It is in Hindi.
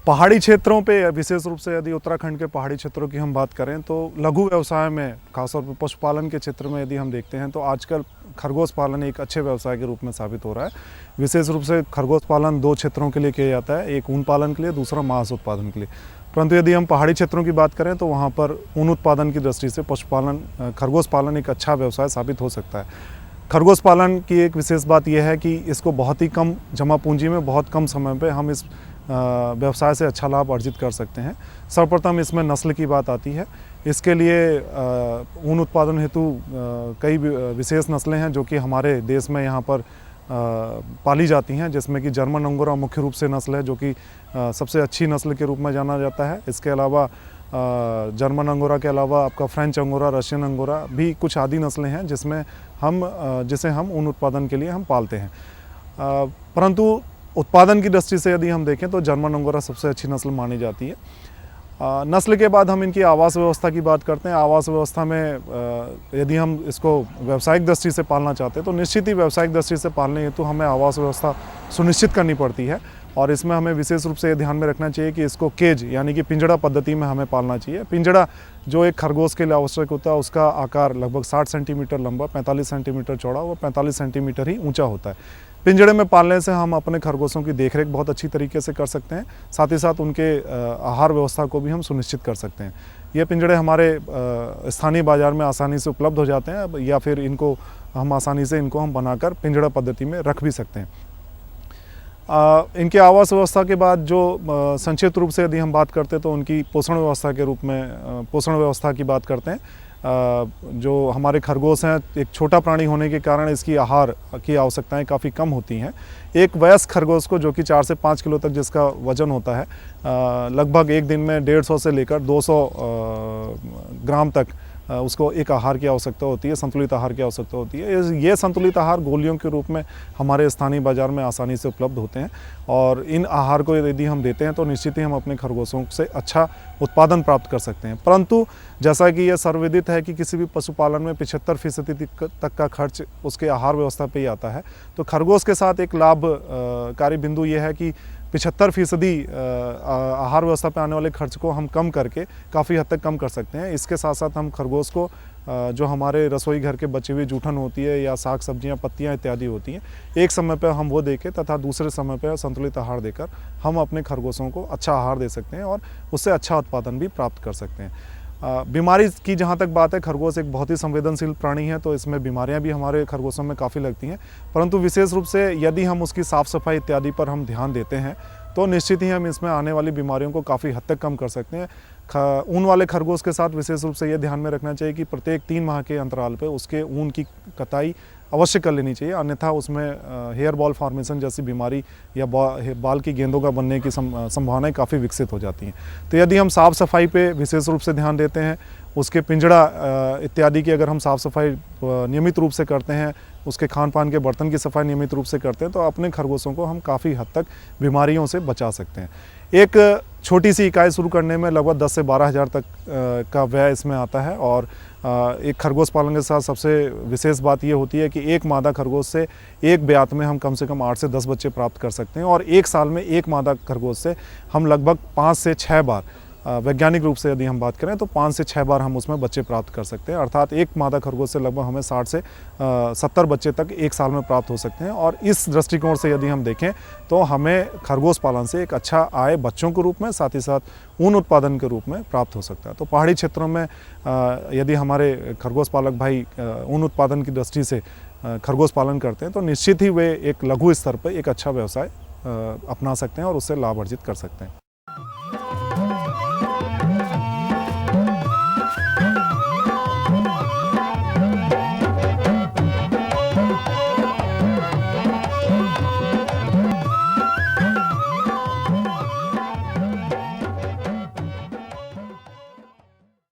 पहाड़ी क्षेत्रों पे विशेष रूप से यदि उत्तराखंड के पहाड़ी क्षेत्रों की हम बात करें तो लघु व्यवसाय में खासतौर पर पशुपालन के क्षेत्र में यदि हम देखते हैं तो आजकल खरगोश पालन एक अच्छे व्यवसाय के रूप में साबित हो रहा है। विशेष रूप से खरगोश पालन दो क्षेत्रों के लिए किया जाता है, एक ऊन पालन के लिए, दूसरा मांस उत्पादन के लिए। परंतु यदि हम पहाड़ी क्षेत्रों की बात करें तो वहाँ पर ऊन उत्पादन की दृष्टि से पशुपालन खरगोश पालन एक अच्छा व्यवसाय साबित हो सकता है। खरगोश पालन की एक विशेष बात यह है कि इसको बहुत ही कम जमा पूंजी में बहुत कम समय पे हम इस व्यवसाय से अच्छा लाभ अर्जित कर सकते हैं। सर्वप्रथम इसमें नस्ल की बात आती है। इसके लिए ऊन उत्पादन हेतु कई विशेष नस्लें हैं जो कि हमारे देश में यहाँ पर पाली जाती हैं, जिसमें कि जर्मन अंगोरा मुख्य रूप से नस्ल है जो कि सबसे अच्छी नस्ल के रूप में जाना जाता है। इसके अलावा जर्मन अंगोरा के अलावा आपका फ्रेंच अंगोरा, रशियन अंगोरा भी कुछ आदि नस्लें हैं जिसे हम ऊन उत्पादन के लिए हम पालते हैं। परंतु उत्पादन की दृष्टि से यदि हम देखें तो जर्मन अंगोरा सबसे अच्छी नस्ल मानी जाती है। नस्ल के बाद हम इनकी आवास व्यवस्था की बात करते हैं। आवास व्यवस्था में यदि हम इसको व्यावसायिक दृष्टि से पालना चाहते हैं तो निश्चित ही व्यावसायिक दृष्टि से पालने हेतु हमें आवास व्यवस्था सुनिश्चित करनी पड़ती है। और इसमें हमें विशेष रूप से ये ध्यान में रखना चाहिए कि इसको केज यानी कि पिंजड़ा पद्धति में हमें पालना चाहिए। पिंजड़ा जो एक खरगोश के लिए आवश्यक होता है उसका आकार लगभग 60 सेंटीमीटर लंबा, 45 सेंटीमीटर चौड़ा व 45 सेंटीमीटर ही ऊंचा होता है। पिंजड़े में पालने से हम अपने खरगोशों की देखरेख बहुत अच्छी तरीके से कर सकते हैं, साथ ही साथ उनके आहार व्यवस्था को भी हम सुनिश्चित कर सकते हैं। ये पिंजड़े हमारे स्थानीय बाज़ार में आसानी से उपलब्ध हो जाते हैं या फिर इनको हम आसानी से हम बनाकर पिंजड़ा पद्धति में रख भी सकते हैं। इनके आवास व्यवस्था के बाद जो संक्षिप्त रूप से यदि हम बात करते हैं तो उनकी पोषण व्यवस्था के रूप में पोषण व्यवस्था की बात करते हैं। जो हमारे खरगोश हैं, एक छोटा प्राणी होने के कारण इसकी आहार की आवश्यकताएं काफ़ी कम होती हैं। एक वयस्क खरगोश को जो कि 4 से 5 किलो तक जिसका वजन होता है, लगभग एक दिन में 150 से लेकर 200 ग्राम तक उसको एक आहार की आवश्यकता होती है, संतुलित आहार की आवश्यकता होती है। ये संतुलित आहार गोलियों के रूप में हमारे स्थानीय बाज़ार में आसानी से उपलब्ध होते हैं और इन आहार को यदि हम देते हैं तो निश्चित ही हम अपने खरगोशों से अच्छा उत्पादन प्राप्त कर सकते हैं। परंतु जैसा कि यह सर्वविदित है कि किसी भी पशुपालन में 75% तक का खर्च उसके आहार व्यवस्था पे ही आता है, तो खरगोश के साथ एक लाभकारी बिंदु यह है कि 75% आहार व्यवस्था पे आने वाले खर्च को हम कम करके काफ़ी हद तक कम कर सकते हैं। इसके साथ साथ हम खरगोश को जो हमारे रसोई घर के बचे हुए जूठन होती है या साग सब्जियां, पत्तियां इत्यादि होती हैं, एक समय पर हम वो देके तथा दूसरे समय पर संतुलित आहार देकर हम अपने खरगोशों को अच्छा आहार दे सकते हैं और उससे अच्छा उत्पादन भी प्राप्त कर सकते हैं। बीमारी की जहाँ तक बात है, खरगोश एक बहुत ही संवेदनशील प्राणी है, तो इसमें बीमारियां भी हमारे खरगोशों में काफ़ी लगती हैं। परंतु विशेष रूप से यदि हम उसकी साफ़ सफाई इत्यादि पर हम ध्यान देते हैं तो निश्चित ही हम इसमें आने वाली बीमारियों को काफ़ी हद तक कम कर सकते हैं। ऊन वाले खरगोश के साथ विशेष रूप से ये ध्यान में रखना चाहिए कि प्रत्येक 3 माह के अंतराल पर उसके ऊन की कताई अवश्य कर लेनी चाहिए, अन्यथा उसमें हेयर बॉल फॉर्मेशन जैसी बीमारी या बाल की गेंदों का बनने की संभावनाएं काफ़ी विकसित हो जाती हैं। तो यदि हम साफ़ सफाई पे विशेष रूप से ध्यान देते हैं, उसके पिंजड़ा इत्यादि की अगर हम साफ़ सफाई नियमित रूप से करते हैं, उसके खान पान के बर्तन की सफाई नियमित रूप से करते हैं, तो अपने खरगोशों को हम काफ़ी हद तक बीमारियों से बचा सकते हैं। एक छोटी सी इकाई शुरू करने में लगभग 10 से 12 हज़ार तक का व्यय इसमें आता है। और एक खरगोश पालन के साथ सबसे विशेष बात ये होती है कि एक मादा खरगोश से एक ब्यात में हम कम से कम 8 से 10 बच्चे प्राप्त कर सकते हैं और एक साल में एक मादा खरगोश से हम लगभग 5 से 6 बार, वैज्ञानिक रूप से यदि हम बात करें तो 5 से 6 बार हम उसमें बच्चे प्राप्त कर सकते हैं। अर्थात एक मादा खरगोश से लगभग हमें 60 से 70 बच्चे तक एक साल में प्राप्त हो सकते हैं। और इस दृष्टिकोण से यदि हम देखें तो हमें खरगोश पालन से एक अच्छा आय बच्चों के रूप में, साथ ही साथ ऊन उत्पादन के रूप में प्राप्त हो सकता है। तो पहाड़ी क्षेत्रों में यदि हमारे खरगोश पालक भाई ऊन उत्पादन की दृष्टि से खरगोश पालन करते हैं तो निश्चित ही वे एक लघु स्तर पर एक अच्छा व्यवसाय अपना सकते हैं और उससे लाभ अर्जित कर सकते हैं।